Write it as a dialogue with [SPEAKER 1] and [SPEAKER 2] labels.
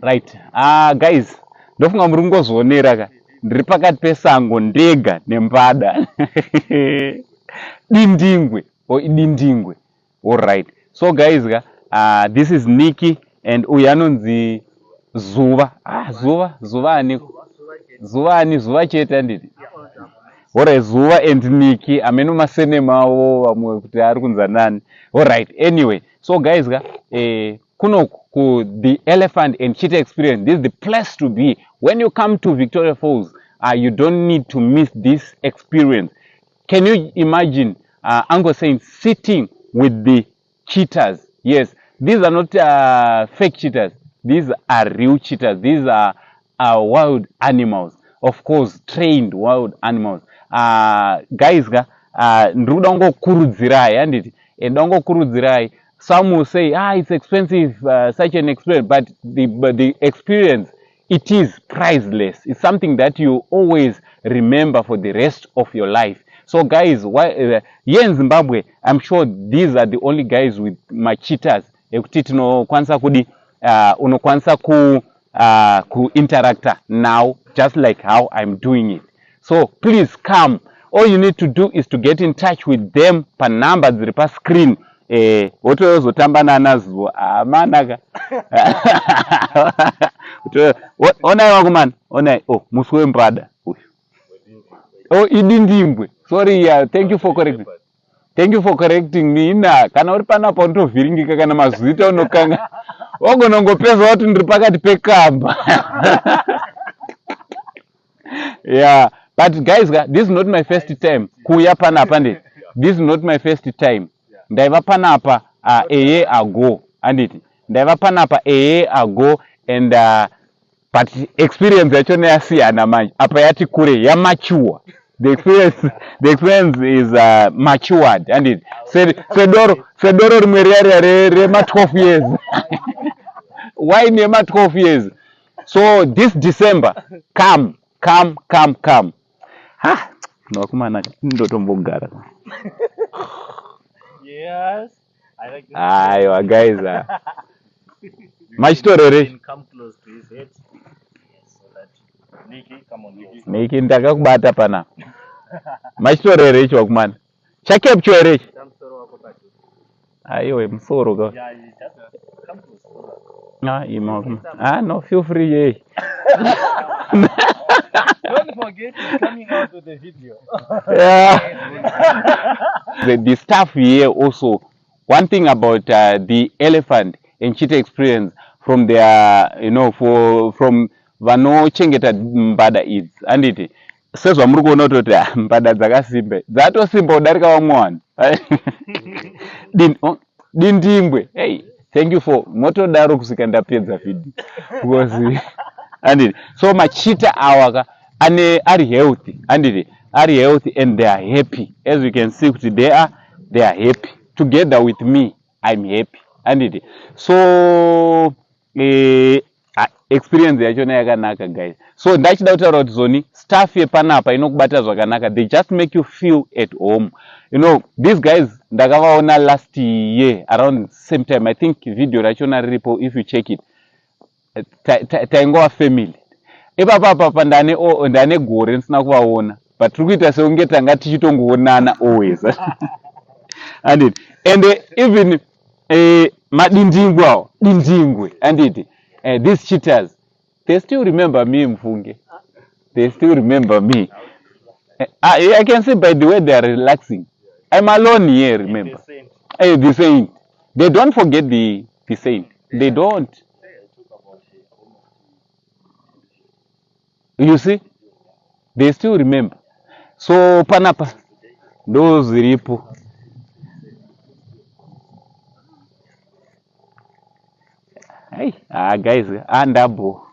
[SPEAKER 1] Right. Guys, ndofunga muri kungozvionera ka ndiri pakati pesango ndega nembada dindingwe dindingwe. All right. So guys, this is Nikki and uyu anonzi Zuva. Zuva chete handiti. Alright, Zuva and Nikki ameno masenema avo vamwe kuti ari kunza nani. Alright, anyway, so guys, kunoku the elephant and cheetah experience, this is the place to be. When you come to Victoria Falls, you don't need to miss this experience. Can you imagine Uncle saying sitting with the cheetahs? Yes, these are not fake cheetahs. These are real cheetahs. These are wild animals. Of course, trained wild animals. Guys, ndruda ngokurudzirai handiti. Ndongokurudzirai. Some will say, it's expensive, such an experience, but the experience, it is priceless. It's something that you always remember for the rest of your life. So guys, here in Zimbabwe, I'm sure these are the only guys with my cheetahs. Unokwanisa ku interacta now, just like how I'm doing it. So please come. All you need to do is to get in touch with them pa number ziri pa screen. Wotozotamba nanazo amanaka. Onai wakumana, onai. Muswe mbrada. Idindimbwe. Sorry, thank you for correcting. Thank you for correcting me. Kana uri panapa unotovhiringika kana mazita unokanga. Wagonongopeza watu ndiri pakati pekamba. Yeah, but guys, this is not my first time. Kuya panapa ndi. This is not my first time. Ndaiva panapa a year ago. Anditi. Ndaiva panapa a year ago and but experience yachona yasiyana manje. Apa yati kure ya mature. The experience is matured. Anditi. Fedoro rimwe re ma 12 years. Why nema 12 years? So this December, come. No, kumana ndotombogara.
[SPEAKER 2] Yes, I like this.
[SPEAKER 1] Aiwa guys, machitorore.
[SPEAKER 2] Come close to his head. So that Nikki, come on, Nikki.
[SPEAKER 1] Nikki ndakakubata pana. Machitorore icho kumana. Chakepcho ere ichi. Aiwa musoro ka.
[SPEAKER 2] Yeah, you just come close.
[SPEAKER 1] No, feel free. Yeah.
[SPEAKER 2] Don't forget coming out with the video.
[SPEAKER 1] Yeah. The staff here also, one thing about the elephant and cheetah experience from their, from vanochengeta mbada idzi, anditi sezva muri kuona kuti mbada dzakasimba dzatosimba kudarika vamwe vanhu. Dindimbwe. Hey, thank you for motodaro kusika ndapedza video because anditi so machita awaka are healthy anditi are healthy and they are happy. As you can see they are happy together with me. I'm happy anditi so experience yachona yakanaka guys. So ndachida kutaura kuti zoni staff yepanapa inokubata zvakanaka. They just make you feel at home. These guys ndakavaona last year around the same time. I think video rachona riripo if you check it. Taingova family. Ipapa ndane gore ndisina kuvaona. But tiri kuita seunge tanga tichitongoonana always. And even madindingwe anditi these cheaters, they still remember me Mfunge. They still remember me. I can see by the way they are relaxing. I'm alone here, remember. The saint. They don't forget the saint. They don't. You see? They still remember. So panapa. Those ripo. Hey, guys, and abo.